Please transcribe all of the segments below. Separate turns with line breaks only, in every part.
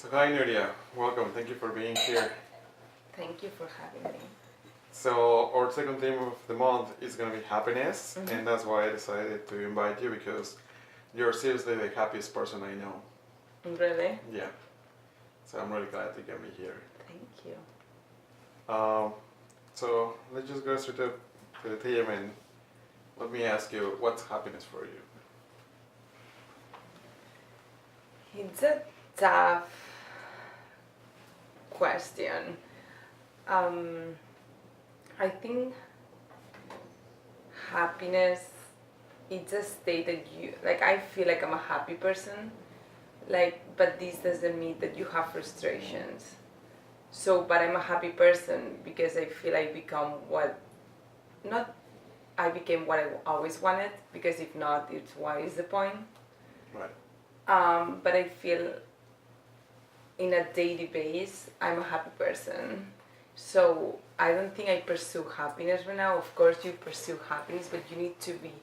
So hi Nuria, welcome. Thank you for being here.
Thank you for having me.
So our second theme of the month is going to be happiness,
Mhm.
and that's why I decided to invite you because you're seriously the happiest person I know.
Really?
Yeah. So I'm really glad you can be here.
Thank you.
So let's just go straight to the theme and let me ask you, what's happiness for you?
It's a tough question. I think happiness it's a state that I feel like I'm a happy person, but this doesn't mean that you have frustrations. So, but I'm a happy person because I feel I become not I became what I always wanted, because if not, it's why is the point?
Right.
But I feel in a daily basis, I'm a happy person. So I don't think I pursue happiness right now. Of course, you pursue happiness, but you need to be.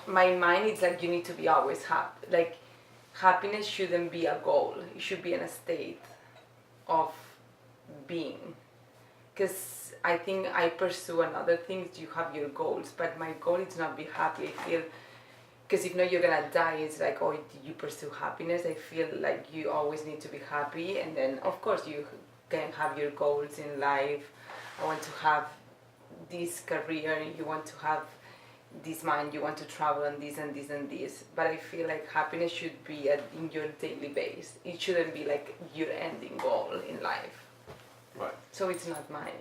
My mind is like you need to be always happy. Like happiness shouldn't be a goal. It should be in a state of being. Because I think I pursue another things. You have your goals, but my goal is not be happy. I feel because if not you're gonna die. It's like, oh, you pursue happiness. I feel like you always need to be happy, and then of course you can have your goals in life. I want to have this career, you want to have this mind, you want to travel and this and this and this, but I feel like happiness should be in your daily base. It shouldn't be like your ending goal in life.
Right.
So it's not my.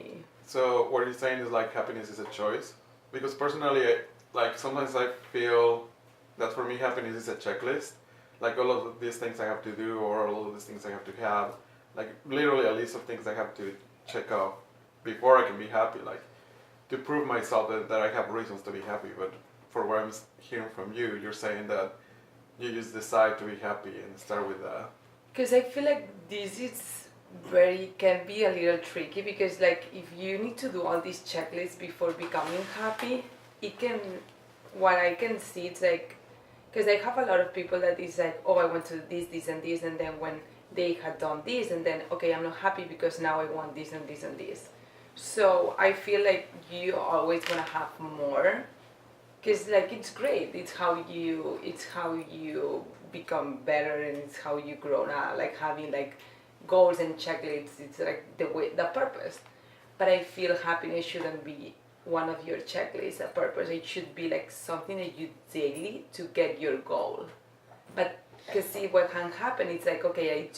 So what you're saying is like happiness is a choice? Because personally, like sometimes I feel that for me happiness is a checklist. Like all of these things I have to do, or all of these things I have to have, like literally a list of things I have to check off before I can be happy. Like to prove myself that I have reasons to be happy. But for what I'm hearing from you, you're saying that you just decide to be happy and start with that.
Because I feel like this is can be a little tricky, because like if you need to do all these checklists before becoming happy, it can, what I can see, it's like, because I have a lot of people that is like, oh, I want to do this and this, and then when they had done this, and then okay, I'm not happy because now I want this and this and this. So I feel like you always want to have more, because like it's great. It's how you become better, and it's how you grow now. Like having like goals and checklists. It's like the purpose. But I feel happiness shouldn't be one of your checklists, a purpose. It should be like something that you daily to get your goal. But because see what can happen, it's like, okay,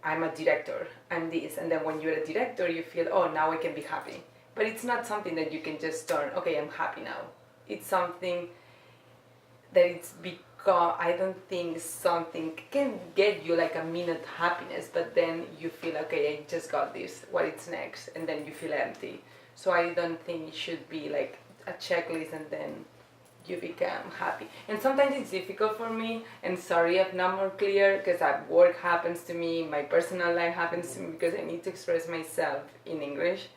I'm a director, I'm this, and then when you're a director, you feel, oh, now I can be happy. But it's not something that you can just turn, okay, I'm happy now. It's something that it's because I don't think something can get you like a minute happiness, but then you feel, okay, I just got this, what is next? And then you feel empty. So I don't think it should be like a checklist and then you become happy. And sometimes it's difficult for me, and sorry if not more clear, because at work happens to me, my personal life happens to me, because I need to express myself in English,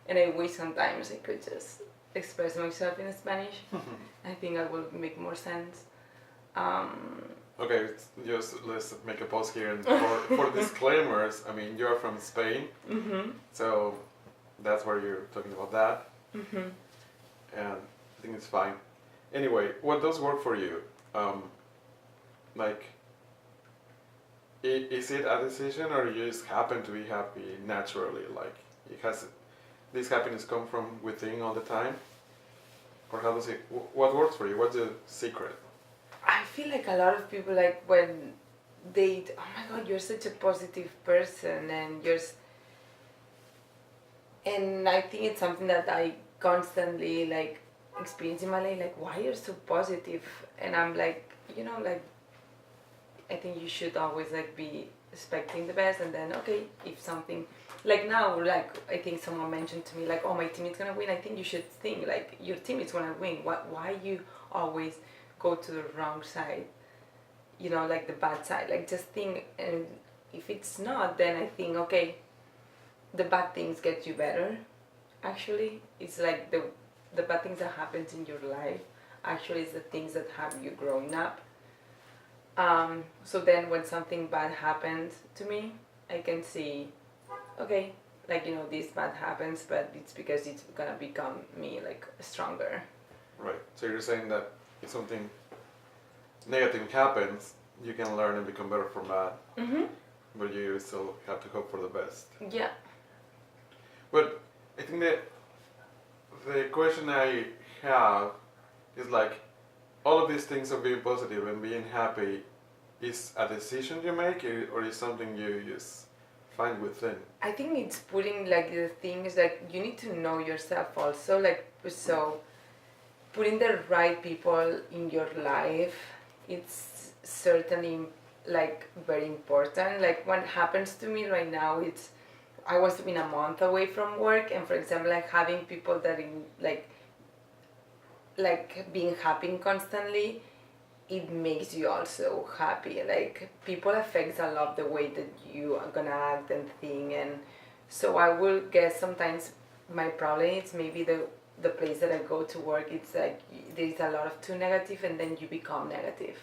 and I wish sometimes I could just express myself in Spanish. I think that will make more sense.
Okay, just let's make a pause here. And for disclaimers, I mean, you're from Spain, so that's where you're talking about that, and I think it's fine. Anyway, what does work for you? Like, is it a decision, or you just happen to be happy naturally? Like, this happiness come from within all the time? Or how does it, what works for you? What's the secret?
I feel like a lot of people, like when oh my god, you're such a positive person, and I think it's something that I constantly like experience in my life, like, why you're so positive? And I'm like, like, I think you should always like be expecting the best, and then okay, if something like now, like I think someone mentioned to me like, oh, my team is gonna win, I think you should think like your team is gonna win. Why you always go to the wrong side, like the bad side? Like just think, and if it's not, then I think, okay, the bad things get you better. Actually, it's like the bad things that happens in your life actually is the things that have you growing up. So then when something bad happens to me, I can see, okay, like, this bad happens, but it's because it's gonna become me, like, stronger.
Right. So you're saying that if something negative happens, you can learn and become better from that,
Mm-hmm.
but you still have to hope for the best.
Yeah.
But I think that the question I have is like, all of these things of being positive and being happy is a decision you make, or is something you just find within?
I think it's putting, like, the things that you need to know yourself also, like, so putting the right people in your life, it's certainly, like, very important. Like, what happens to me right now, it's I was in a month away from work, and for example, like, having people that in, like being happy constantly, it makes you also happy. Like, people affects a lot the way that you are gonna act and think, and so I will guess sometimes my problem is maybe the place that I go to work. It's like there's a lot of too negative, and then you become negative,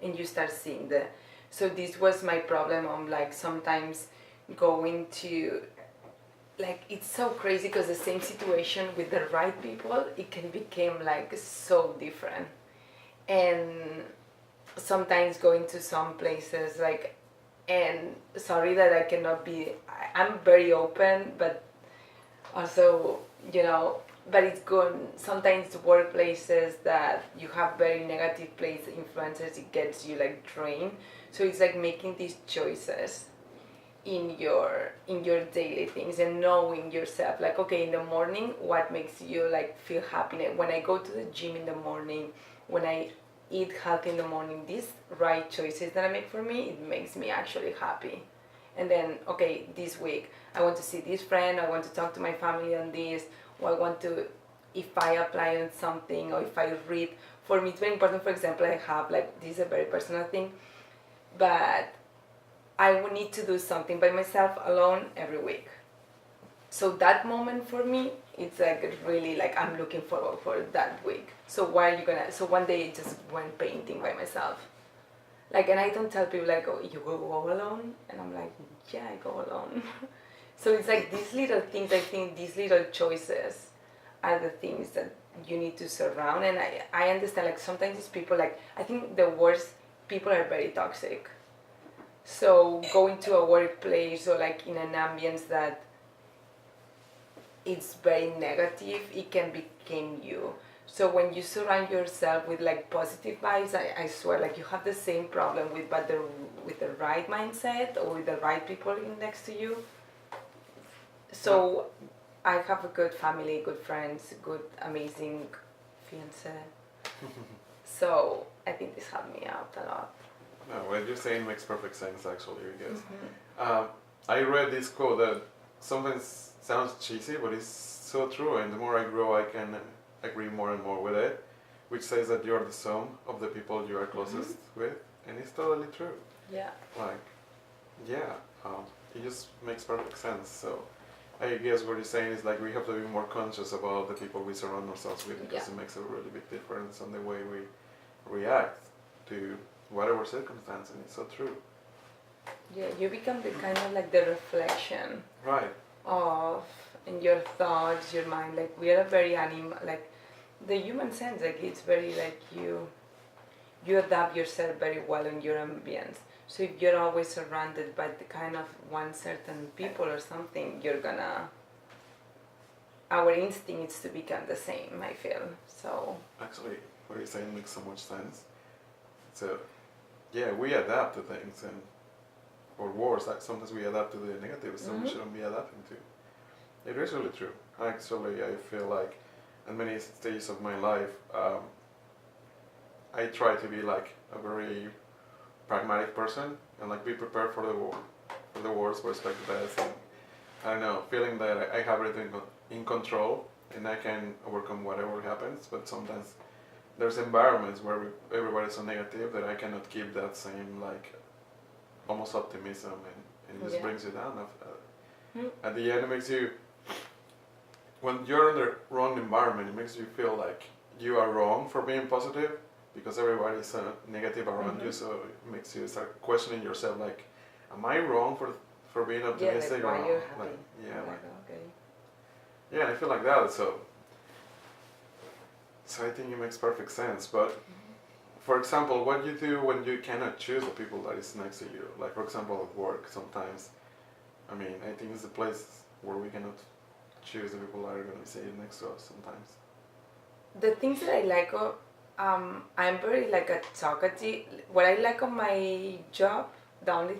and you start seeing the. So this was my problem. On, like, sometimes going to, like, it's so crazy because the same situation with the right people, it can become, like, so different. And sometimes going to some places, like, and sorry that I cannot be, I'm very open, but also, but it's good. Sometimes workplaces that you have very negative place influences, it gets you, like, drained. So it's like making these choices in your daily things, and knowing yourself, like, okay, in the morning, what makes you, like, feel happy. When I go to the gym in the morning, when I eat healthy in the morning, these right choices that I make for me, it makes me actually happy. And then, okay, this week I want to see this friend, I want to talk to my family on this, or I want to, if I apply on something, or if I read. For me, it's very important. For example, I have, like, this is a very personal thing, but I would need to do something by myself alone every week. So that moment for me, it's like really, like, I'm looking forward for that week. So why are you gonna? So one day I just went painting by myself. Like, and I don't tell people, like, oh, you go alone, and I'm like, yeah, I go alone. So it's like these little things. I think these little choices are the things that you need to surround. And I understand, like, sometimes these people, like, I think the worst people are very toxic. So going to a workplace, or, like, in an ambience that it's very negative, it can become you. So when you surround yourself with, like, positive vibes, I swear, like, you have the same problem with the right mindset, or with the right people next to you. So I have a good family, good friends, good, amazing fiance. So I think this helped me out a lot.
No, what you're saying makes perfect sense, actually, because
Mm-hmm.
I read this quote that sometimes sounds cheesy, but it's so true, and the more I grow, I can agree more and more with it, which says that you're the sum of the people you are closest with, and it's totally true.
Yeah.
Like, yeah, it just makes perfect sense. So I guess what you're saying is, like, we have to be more conscious about the people we surround ourselves with, because it makes a really big difference on the way we react to whatever circumstance, and it's so true.
Yeah, you become the kind of, like, the reflection
Right.
of, in your thoughts, your mind. Like, we are a very like, the human sense, like, it's very, like, you adapt yourself very well in your ambience. So if you're always surrounded by the kind of one certain people or something, you're gonna, our instinct is to become the same, I feel. So
Actually, what you're saying makes so much sense. So, yeah, we adapt to things, and or worse, like, sometimes we adapt to the negative, so we shouldn't be adapting to. It is really true. Actually, I feel like in many stages of my life, I try to be, like, a very pragmatic person, and, like, be prepared for the worst, but expect the best. And I don't know, feeling that I have everything in control and I can overcome whatever happens. But sometimes there's environments where everybody's so negative that I cannot keep that same, like, almost optimism, and it just brings you down. At the end, it makes you, when you're in the wrong environment, it makes you feel like you are wrong for being positive, because everybody's negative around you, so it makes you start questioning yourself, like, am I wrong for being optimistic?
Yeah, like why you're happy.
Like, yeah,
like,
like,
okay.
yeah, I feel like that. So I think it makes perfect sense. But for example, what you do when you cannot choose the people that is next to you, like for example at work, sometimes. I mean, I think it's the place where we cannot choose the people that are going to be sitting next to us sometimes.
The things that I like, I'm very like a talkative. What I like on my job, the only,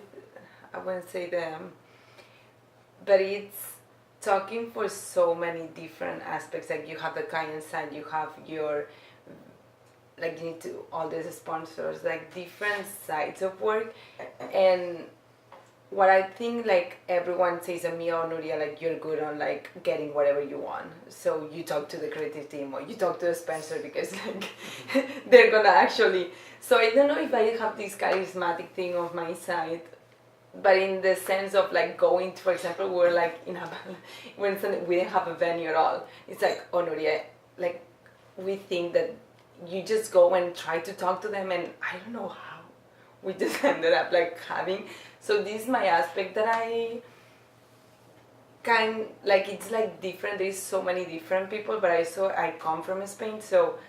I wouldn't say them, but it's talking for so many different aspects. Like you have the client side, you have your, like you need to, all these sponsors, like different sides of work. And what I think like everyone says to me, oh Nuria, like you're good on like getting whatever you want. So you talk to the creative team or you talk to the sponsor because like they're gonna actually. So I don't know if I have this charismatic thing of my side, but in the sense of like going to, for example, we're like in a when we didn't have a venue at all. It's like, oh Nuria, like we think that you just go and try to talk to them, and I don't know how we just ended up like having. So this is my aspect that I kind like. It's like different. There's so many different people, but I come from Spain, so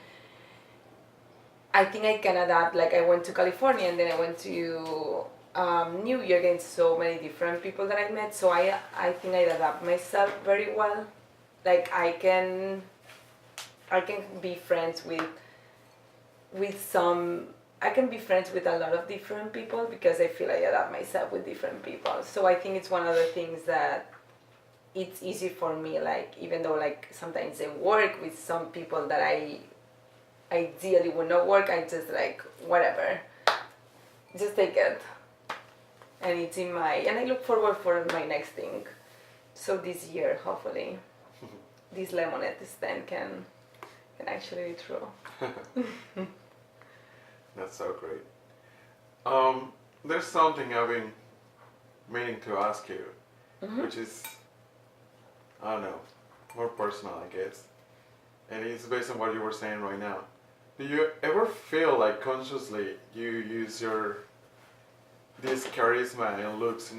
I think I can adapt. Like I went to California and then I went to New York, and so many different people that I met. So I think I adapt myself very well. Like I can be friends with some. I can be friends with a lot of different people because I feel I adapt myself with different people. So I think it's one of the things that it's easy for me. Like even though like sometimes I work with some people that I ideally would not work, I just like whatever, just take it. And it's in my, and I look forward for my next thing. So this year, hopefully, this lemonade stand can actually be true.
That's so great. There's something I've been meaning to ask you, which is, I don't know, more personal, I guess. And it's based on what you were saying right now. Do you ever feel like consciously you use this charisma and looks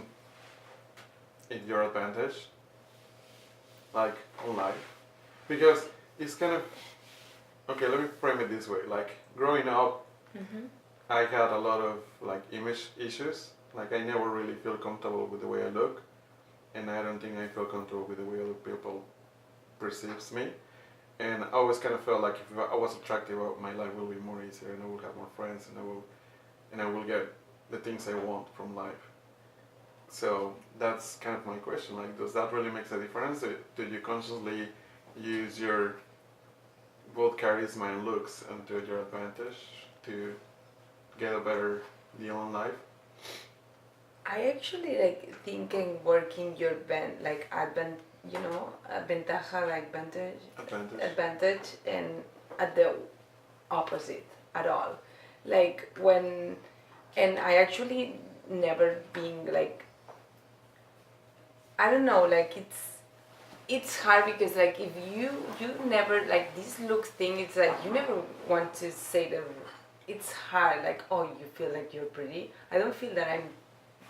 in your advantage? Like, on life? Because it's kind of, okay, let me frame it this way. Like, growing up, I had a lot of like image issues. Like I never really feel comfortable with the way I look, and I don't think I feel comfortable with the way other people perceives me. And I always kind of felt like if I was attractive, my life will be more easier, and I will have more friends, and I will get the things I want from life. So that's kind of my question. Like, does that really make a difference? Do you consciously use your both charisma and looks to your advantage to get a better deal in life?
I actually like thinking working your like ventaja, like advantage, and at the opposite at all. Like when, and I actually never being like, I don't know, like it's hard because like if you never like this looks thing, it's like you never want to say that. It's hard, like, oh, you feel like you're pretty. I don't feel that I'm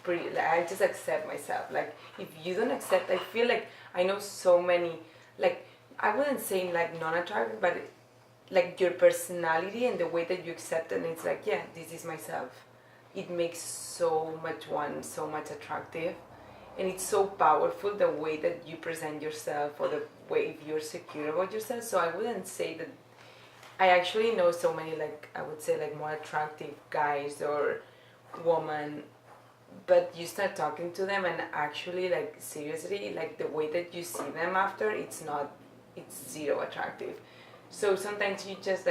pretty. Like, I just accept myself. Like, if you don't accept, I feel like I know so many, like, I wouldn't say like non-attractive, but like your personality and the way that you accept it, and it's like, yeah, this is myself. It makes so much attractive. And it's so powerful the way that you present yourself or the way if you're secure about yourself. So I wouldn't say that. I actually know so many, like, I would say, like, more attractive guys or women, but you start talking to them and actually, like, seriously, like, the way that you see them after, it's zero attractive. So sometimes you just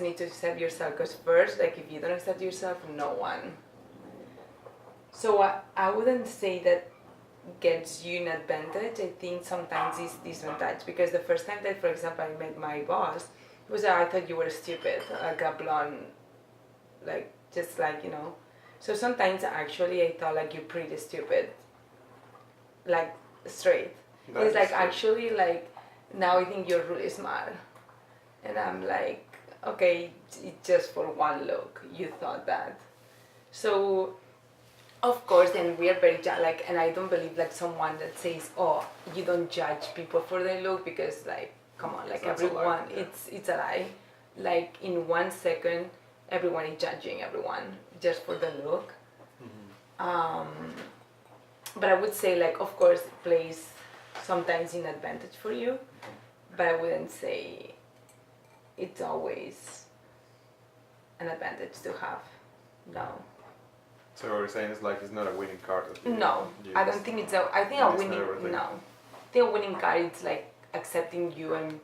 need to accept yourself, because first, like, if you don't accept yourself, no one. So I wouldn't say that gets you an advantage. I think sometimes it's disadvantage, because the first time that, for example, I met my boss, was I thought you were stupid, like a blonde, like just like So sometimes actually I thought like you're pretty stupid, like straight. It's like actually like now I think you're really smart, and I'm like okay, it's just for one look. You thought that. So, of course, and we are very like, and I don't believe like someone that says, "Oh, you don't judge people for their look," because like, come on, like
That's a lie,
everyone,
yeah.
it's a lie. Like in 1 second, everyone is judging everyone just for the look. But I would say like, of course, it plays sometimes in advantage for you, but I wouldn't say it's always an advantage to have. No.
So what you're saying is like it's not a winning card. That you
No, I don't
use.
think it's a. I think
And
a
it's not
winning.
everything.
No, I think a winning card is like accepting you and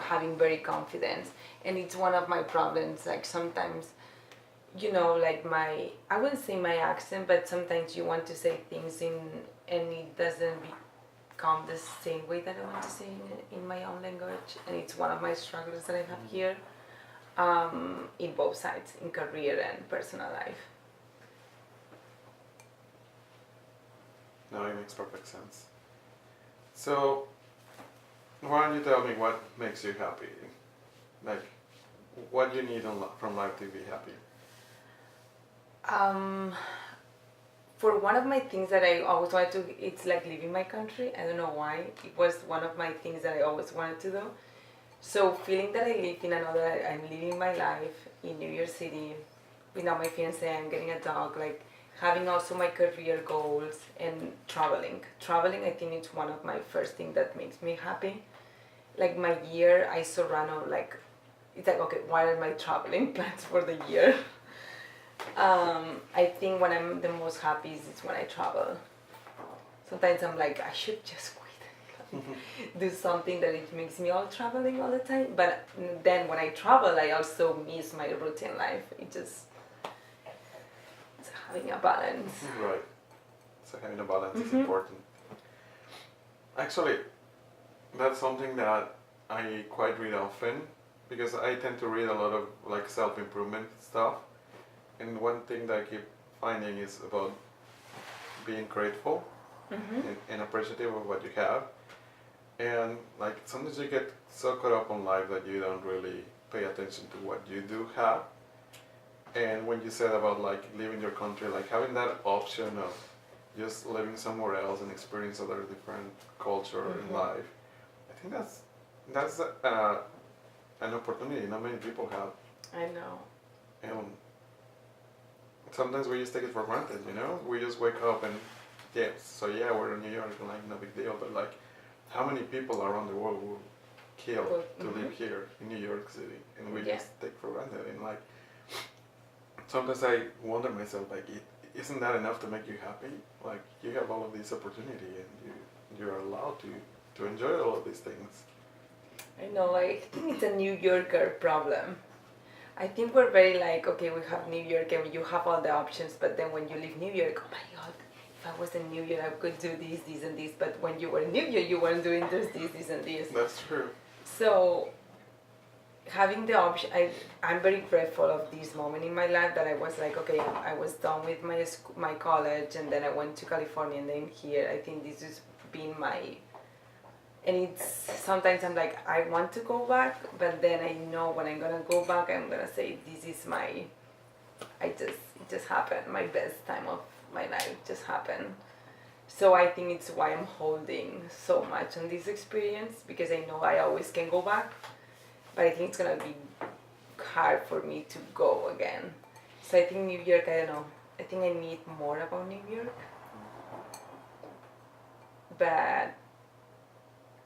having very confidence. And it's one of my problems. Like sometimes, you know, like I wouldn't say my accent, but sometimes you want to say things and it doesn't become the same way that I want to say in my own language. And it's one of my struggles that I have here, in both sides, in career and personal life.
No, it makes perfect sense. So, why don't you tell me what makes you happy? Like, what you need from life to be happy?
For one of my things that I always wanted to, it's like leaving my country. I don't know why. It was one of my things that I always wanted to do. So feeling that I live in another, I'm living my life in New York City, without my fiance, I'm getting a dog, like having also my career goals and traveling. Traveling, I think it's one of my first things that makes me happy. Like my year, I surround like, it's like, okay, what are my traveling plans for the year? I think when I'm the most happy is when I travel. Sometimes I'm like, I should just quit. Do something that it makes me all traveling all the time. But then when I travel, I also miss my routine life. It's having a balance.
Right. So having a balance is important. Actually, that's something that I quite read often because I tend to read a lot of like self-improvement stuff. And one thing that I keep finding is about being grateful and appreciative of what you have. And like sometimes you get so caught up on life that you don't really pay attention to what you do have. And when you said about like leaving your country, like having that option of just living somewhere else and experience other different culture in life, I think that's an opportunity not many people have.
I know.
And sometimes we just take it for granted, you know? We just wake up and yes, so yeah, we're in New York and like no big deal, but like how many people around the world will kill to live here in New York City and we just take for granted and like sometimes I wonder myself like isn't that enough to make you happy? Like you have all of this opportunity and you're allowed to enjoy all of these things.
I know, I think it's a New Yorker problem. I think we're very like, okay, we have New York and you have all the options, but then when you leave New York, oh my God, if I was in New York, I could do this, and this, but when you were in New York, you weren't doing this, and this.
That's true.
So having the option, I'm very grateful of this moment in my life that I was like, okay, I was done with my college and then I went to California and then here. I think this has been and it's sometimes I'm like, I want to go back, but then I know when I'm gonna go back, I'm gonna say this is it just happened. My best time of my life just happened. So I think it's why I'm holding so much on this experience because I know I always can go back, but I think it's gonna be hard for me to go again. So I think New York, I don't know. I think I need more about New York, but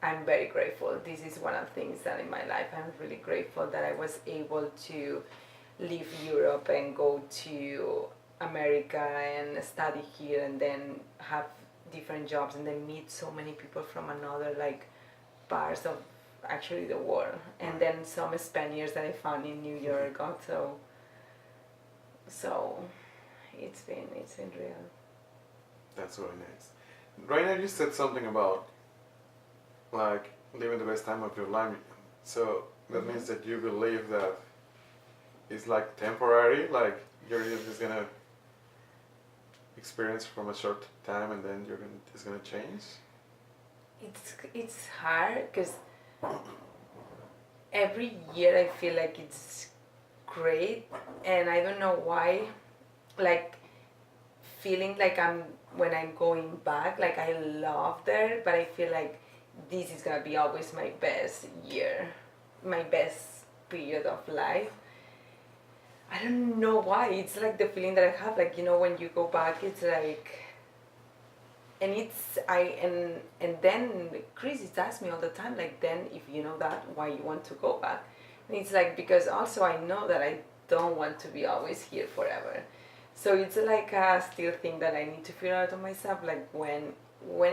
I'm very grateful. This is one of the things that in my life I'm really grateful that I was able to leave Europe and go to America and study here and then have different jobs and then meet so many people from another like parts of actually the world and then some Spaniards that I found in New York also. So it's been real.
That's really nice. Right now you said something about like living the best time of your life. So that means that you believe that it's like temporary, like you're just gonna experience from a short time and then it's gonna change.
It's hard because every year I feel like it's great, and I don't know why, like feeling like when I'm going back, like I love there, but I feel like this is gonna be always my best year, my best period of life. I don't know why. It's like the feeling that I have, like, when you go back, it's like, and it's and then Chris is asks me all the time, like, then if you know that, why you want to go back? And it's like, because also I know that I don't want to be always here forever. So it's like a still thing that I need to figure out on myself, like when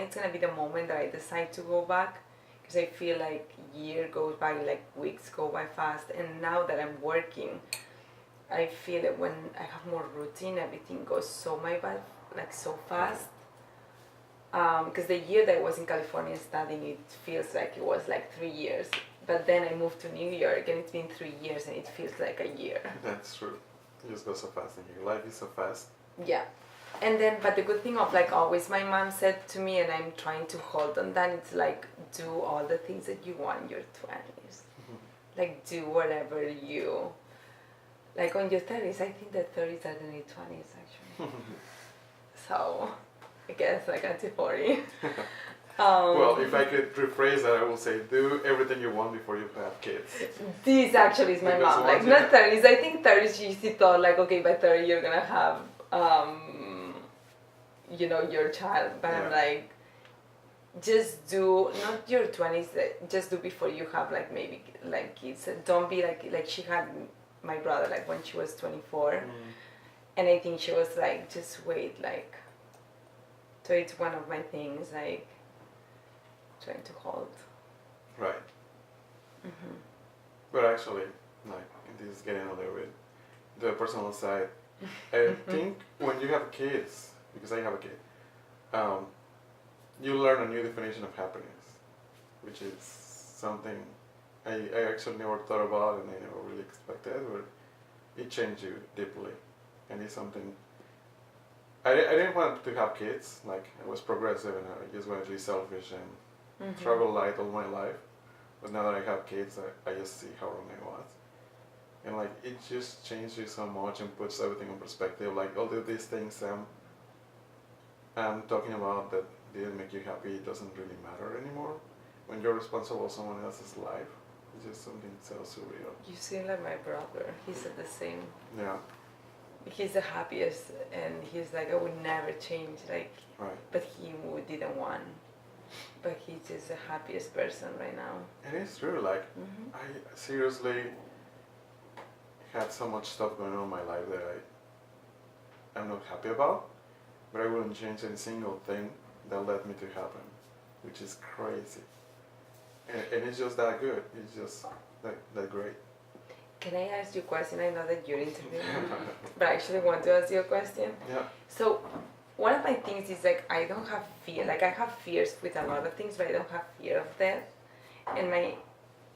it's gonna be the moment that I decide to go back, because I feel like year goes by, like weeks go by fast, and now that I'm working, I feel that when I have more routine, everything goes so fast. Because the year that I was in California studying, it feels like it was like 3 years. But then I moved to New York, and it's been 3 years, and it feels like a year.
That's true. It just goes so fast in here. Life is so fast.
Yeah. And then, but the good thing of, like, always my mom said to me, and I'm trying to hold on that, it's like, do all the things that you want in your 20s. Like, do whatever you... Like, on your 30s, I think that 30s are the new 20s, actually. So, I guess, like, until 40.
Well, if I could rephrase that, I will say, do everything you want before you have kids.
This actually is my
Because
mom. Like,
once
not 30s. I think 30s, she thought, like, okay, by 30 you're gonna have, your child. But I'm
Yeah.
like, just do, not your 20s, just do before you have, like, maybe, like, kids. Don't be like she had my brother, like, when she was 24. And I think she was like, just wait, like, so it's one of my things, like, trying to hold.
Right. But actually, like, this is getting a little bit to the personal side. I think when you have kids, because I have a kid, you learn a new definition of happiness, which is something I actually never thought about and I never really expected, but it changed you deeply. And it's something, I didn't want to have kids, like I was progressive and I just wanted to be selfish and travel light all my life. But now that I have kids, I just see how wrong I was. And like, it just changed you so much and puts everything in perspective. Like all of these things I'm talking about that didn't make you happy, it doesn't really matter anymore. When you're responsible for someone else's life, it's just something so surreal.
You seem like my brother. He said the same.
Yeah.
He's the happiest, and he's like, I would never change, like,
Right.
but he didn't want. But he's just the happiest person right now.
It is true, like, I seriously had so much stuff going on in my life that I'm not happy about, but I wouldn't change any single thing that led me to happen, which is crazy. And it's just that good, it's just that great.
Can I ask you a question? I know that you're interviewing me, but I actually want to ask you a question.
Yeah.
So, one of my things is, like, I don't have fear. Like, I have fears with a lot of things, but I don't have fear of death. And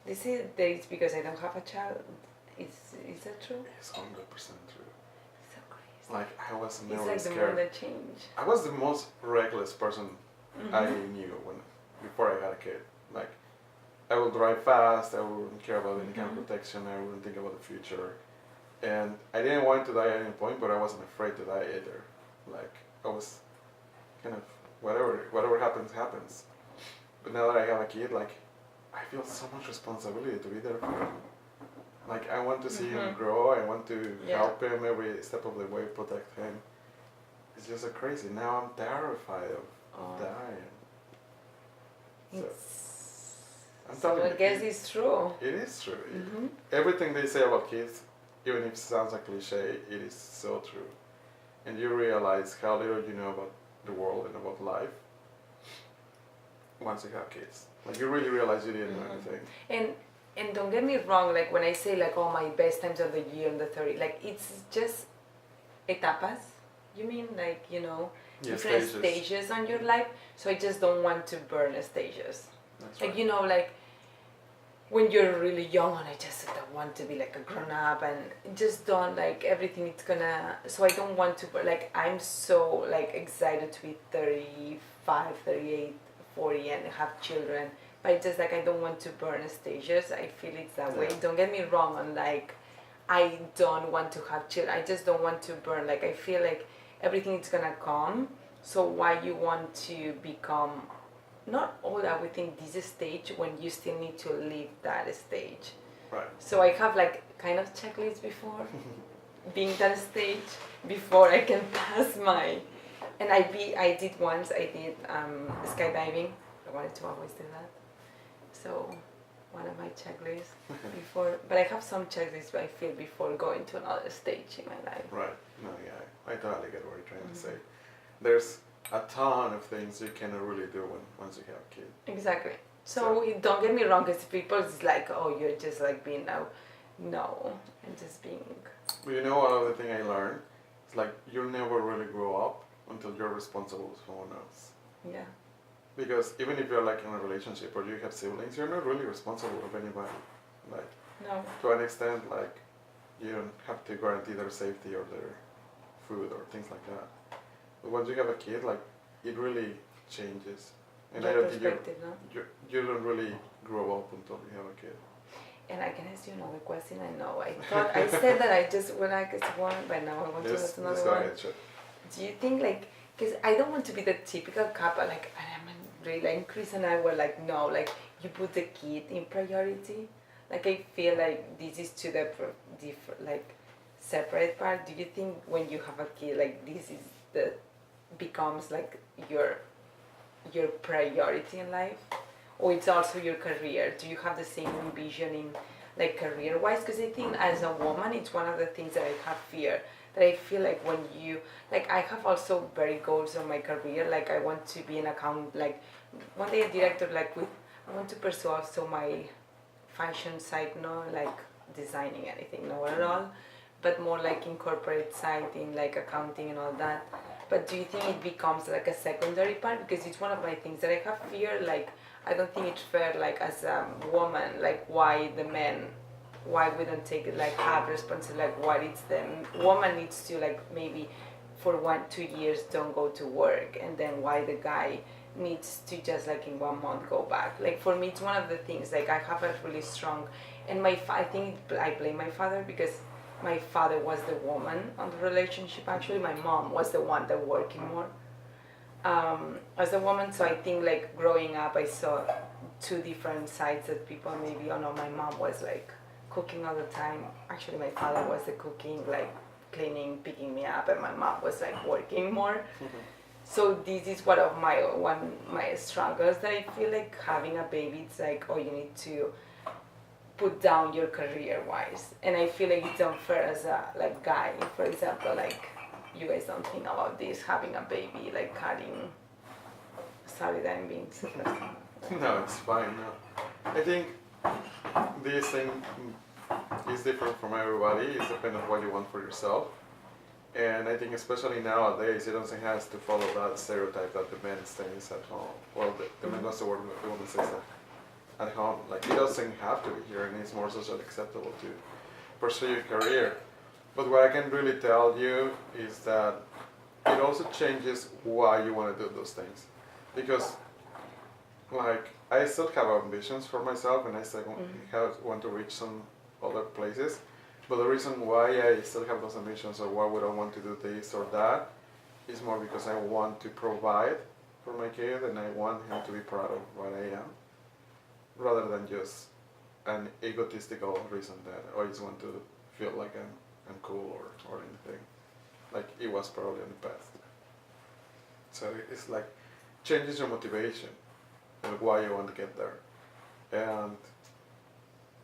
they say that it's because I don't have a child. Is that true?
It's 100% true.
So crazy.
Like, I was never
It's like
scared.
the moment that changed.
I was the most reckless person I knew before I had a kid. Like, I would drive fast, I wouldn't care about any kind of protection, I wouldn't think about the future. And I didn't want to die at any point, but I wasn't afraid to die either. Like, I was kind of, whatever happens. But now that I have a kid, like, I feel so much responsibility to be there for him. Like, I want to see him grow, I want to help him every step of the way, protect him. It's just so crazy. Now I'm terrified of dying. So, I'm telling you,
I guess it's true.
It is true. Everything they say about kids, even if it sounds like cliche, it is so true. And you realize how little you know about the world and about life once you have kids. Like, you really realize you didn't know anything.
And don't get me wrong, like, when I say, like, oh, my best times of the year and the 30, like, it's just etapas. You mean, like, different stages on your life? So I just don't want to burn stages.
That's
like,
right.
Like, when you're really young and I just don't want to be like a grown up and just don't, like, everything it's gonna, so I don't want to, like, I'm so, like, excited to be 35, 38, 40 and have children, but it's just like I don't want to burn stages. I feel it's that way.
Yeah.
Don't get me wrong on like I don't want to have children. I just don't want to burn. Like I feel like everything is gonna come. So why you want to become not old? I would think this stage when you still need to leave that stage.
Right.
So I have like kind of checklist before being that stage before I can pass my. And I did once. I did skydiving. I wanted to always do that. So one of my checklists before, but I have some checklists I feel before going to another stage in my life.
Right. No, yeah, I totally get what you're trying to say. There's a ton of things you cannot really do once you have a kid.
Exactly. So don't get me wrong, because people is like, oh, you're just like being now. No, I'm just being.
But you know, one other thing I learned, it's like you'll never really grow up until you're responsible for someone else.
Yeah.
Because even if you're like in a relationship or you have siblings, you're not really responsible of anybody. Like,
No.
to an extent, like, you don't have to guarantee their safety or their food or things like that. But once you have a kid, like, it really changes. And I don't think you don't really grow up until you have a kid.
And I can ask you another question. I know. I thought I said that I just when I get one, but now I want to ask another one.
Ahead, sure.
Do you think like, because I don't want to be the typical couple like I'm really like Chris and I were like no, like you put the kid in priority. Like I feel like this is to the different like separate part. Do you think when you have a kid like this is the becomes like your priority in life, or it's also your career? Do you have the same ambition in like career wise? Because I think as a woman it's one of the things that I have fear, that I feel like when you like I have also very goals on my career, like I want to be an account, like one day a director, like with I want to pursue also my fashion side, not like designing anything, no at all, but more like in corporate side, in like accounting and all that. But do you think it becomes like a secondary part? Because it's one of my things that I have fear, like I don't think it's fair, like as a woman, like why the men, why we don't take it, like have responsibility, like what it's the woman needs to like maybe for 1-2 years don't go to work, and then why the guy needs to just like in 1 month go back. Like for me it's one of the things, like I have a really strong, and I think I blame my father, because my father was the woman on the relationship. Actually my mom was the one that working more as a woman. So I think like growing up I saw two different sides that people maybe, oh no, my mom was like cooking all the time. Actually my father was the cooking, like cleaning, picking me up, and my mom was like working more. So this is one of my struggles, that I feel like having a baby, it's like, oh, you need to put down your career wise, and I feel like it's unfair as a like guy, for example, like you guys don't think about this, having a baby, like cutting. Sorry that I'm being so
No, it's fine. No. I think this thing is different from everybody. It's depending on what you want for yourself. And I think especially nowadays, it doesn't have to follow that stereotype that the man stays at home. Well, the man goes to work, the woman stays at home. Like, it doesn't have to be here, and it's more socially acceptable to pursue your career. But what I can really tell you is that it also changes why you want to do those things. Because, like, I still have ambitions for myself, and I still want to reach some other places. But the reason why I still have those ambitions, or why would I want to do this or that, is more because I want to provide for my kid, and I want him to be proud of what I am, rather than just an egotistical reason that I just want to feel like I'm cool or anything, like it was probably in the past. So it's like changes your motivation and why you want to get there. And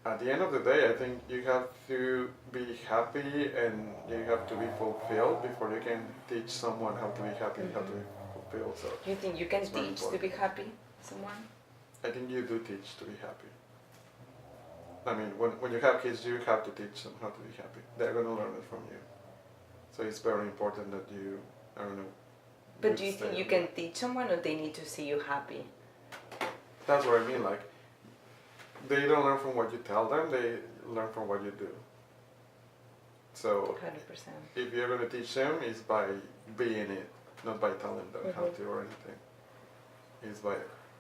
at the end of the day, I think you have to be happy and you have to be fulfilled before you can teach someone how to be happy, how to be fulfilled. So
do you think you can teach to be happy someone?
I think you do teach to be happy. I mean, when you have kids, you have to teach them how to be happy. They're going to learn it from you. So it's very important that you, I don't know.
But do you think you can teach someone, or they need to see you happy?
That's what I mean, like, they don't learn from what you tell them, they learn from what you do. So
100%.
if you're going to teach them, it's by being it, not by telling them how to or anything. It's by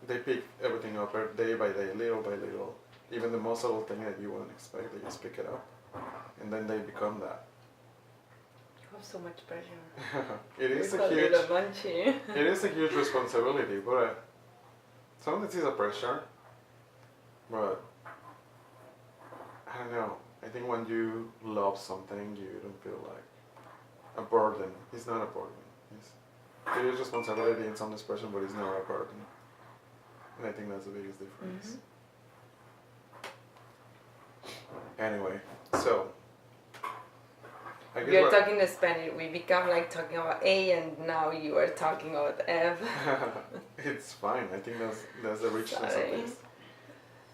they pick everything up day by day, little by little. Even the most subtle thing that you wouldn't expect, they just pick it up, and then they become that.
You have so much pressure.
It is
With
a huge.
little munchy.
It is a huge responsibility, but sometimes it's a pressure. But I don't know. I think when you love something, you don't feel like a burden. It's not a burden. It is responsibility and some expression, but it's not a burden. And I think that's the biggest difference. Anyway, so I guess
You're talking Spanish. We become like talking about A, and now you are talking about F.
it's fine. I think that's the richness
Sorry.
of this.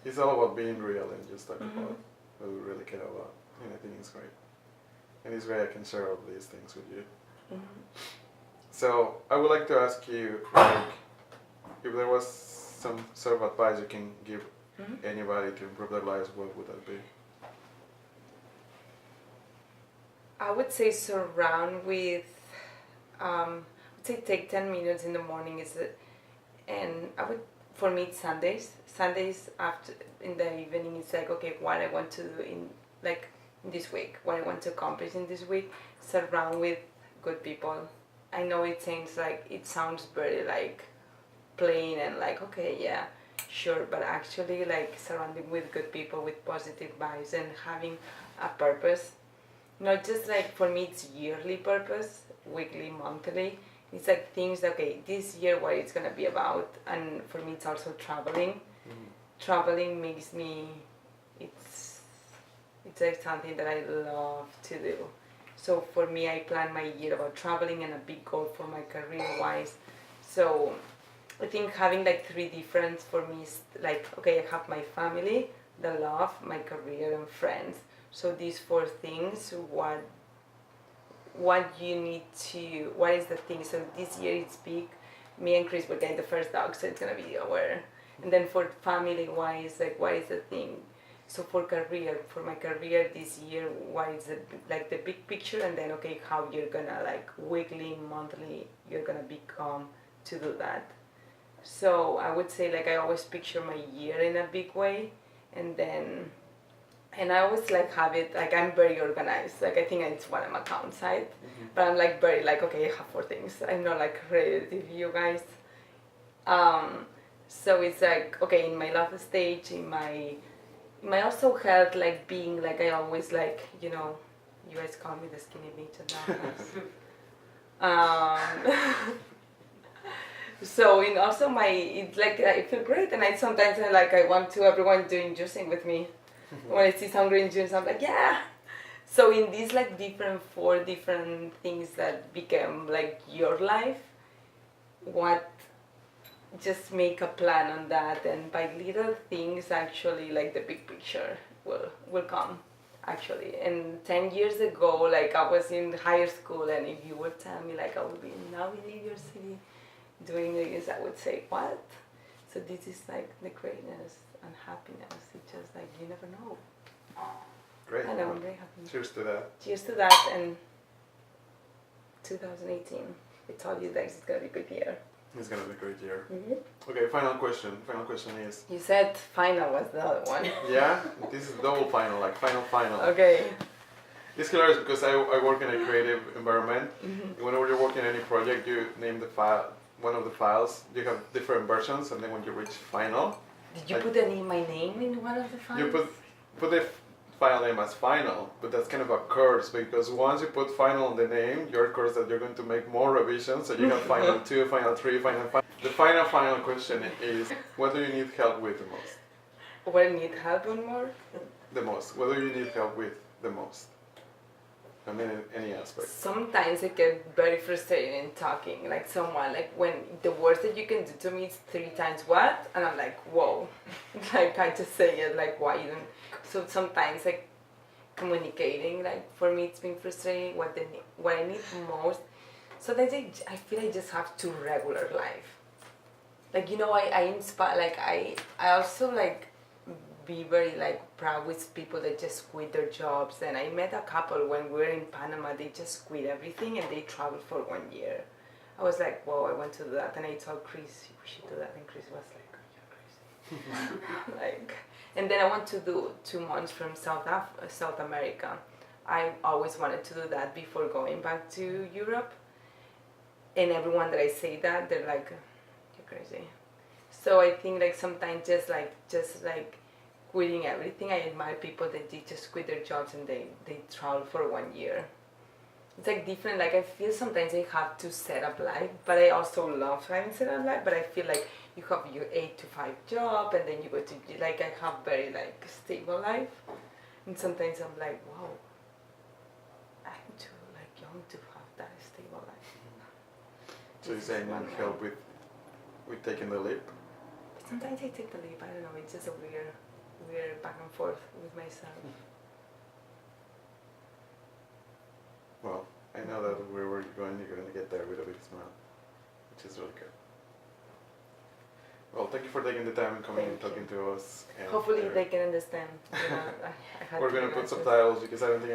It's all about being real and just talking about what we really care about. And I think it's great. And it's great I can share all these things with you. So I would like to ask you, like, if there was some sort of advice you can give anybody to improve their lives, what would that be?
I would say surround with, I would say take 10 minutes in the morning and I would, for me it's Sundays. Sundays after, in the evening, it's like, okay, what I want to do in this week, what I want to accomplish in this week, surround with good people. I know it sounds very like plain and like, okay, yeah, sure, but actually like surrounding with good people with positive vibes and having a purpose. Not just like, for me it's yearly purpose, weekly, monthly. It's like things that, okay, this year what it's gonna be about, and for me it's also traveling. Traveling makes me, it's like something that I love to do. So for me, I plan my year about traveling and a big goal for my career wise. So I think having like three different for me is like, okay, I have my family, the love, my career, and friends. So these four things, what you need to, what is the thing? So this year it's big. Me and Chris were getting the first dog, so it's gonna be our. And then for family wise, like what is the thing? So for my career this year, what is the big picture? And then, okay, how you're gonna like weekly, monthly, you're gonna become to do that. So I would say like I always picture my year in a big way, and I always like have it, like I'm very organized. Like I think it's one of my account side, but I'm like very like, okay, I have four things. I'm not like creative, you guys. So it's like, okay, in my love stage, in my also health, like being like, I always like, you guys call me the skinny bitch and so in also it's like I feel great, and I sometimes I want to everyone doing juicing with me. When I see some green juice, I'm like, yeah. So in these like four different things that become like your life, just make a plan on that, and by little things actually like the big picture will come actually. And 10 years ago, like I was in higher school, and if you would tell me like I would be now in New York City doing this, I would say, what? So this is like the greatness and happiness. It's just like you never know.
Great.
I know, I'm very happy.
Cheers to that.
Cheers to that. And 2018, I told you that it's gonna be a good year.
It's gonna be a great year. Okay, final question. Final question is.
You said final was the other one.
Yeah, this is double final, like final.
Okay.
It's hilarious because I work in a creative environment. Whenever you're working on any project, you name the file, one of the files. You have different versions, and then when you reach final.
Did you put my name in one of the files?
You put the file name as final, but that's kind of a curse because once you put final on the name, you're cursed that you're going to make more revisions. So you have final 2, final 3, final 5. The final question is, what do you need help with the most?
What I need help with more?
The most. What do you need help with the most? I mean, in any aspect.
Sometimes I get very frustrated in talking. Like someone, like when the worst that you can do to me is 3 times what? And I'm like, whoa. Like I just say it, like why you don't. So sometimes like communicating, like for me it's been frustrating. What I need most. Sometimes I feel I just have too regular life. Like I inspire. Like I also like be very like proud with people that just quit their jobs. And I met a couple when we were in Panama. They just quit everything and they traveled for 1 year. I was like, whoa, I want to do that. And I told Chris we should do that, and Chris was like, Like, and then I want to do 2 months from South America. I always wanted to do that before going back to Europe. And everyone that I say that, they're like, you're crazy. So I think like sometimes just like quitting everything. I admire people that they just quit their jobs and they travel for 1 year. It's like different. Like I feel sometimes I have to set up life, but I also love having set up life. But I feel like you have your 8 to 5 job, and then you go to like I have very like stable life, and sometimes I'm like, wow, I'm too like young to have that stable life.
So you're saying you need help with taking the leap?
Sometimes I take the leap. I don't know. It's just a weird back and forth with myself.
Well, I know that wherever you're going to get there with a big smile, which is really good. Well, thank you for taking the time and coming and talking to us. And
hopefully they can understand. You know, I had
we're going to put subtitles because I don't think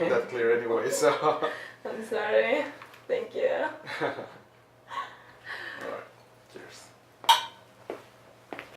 I'm that clear anyway, so.
I'm sorry. Thank you.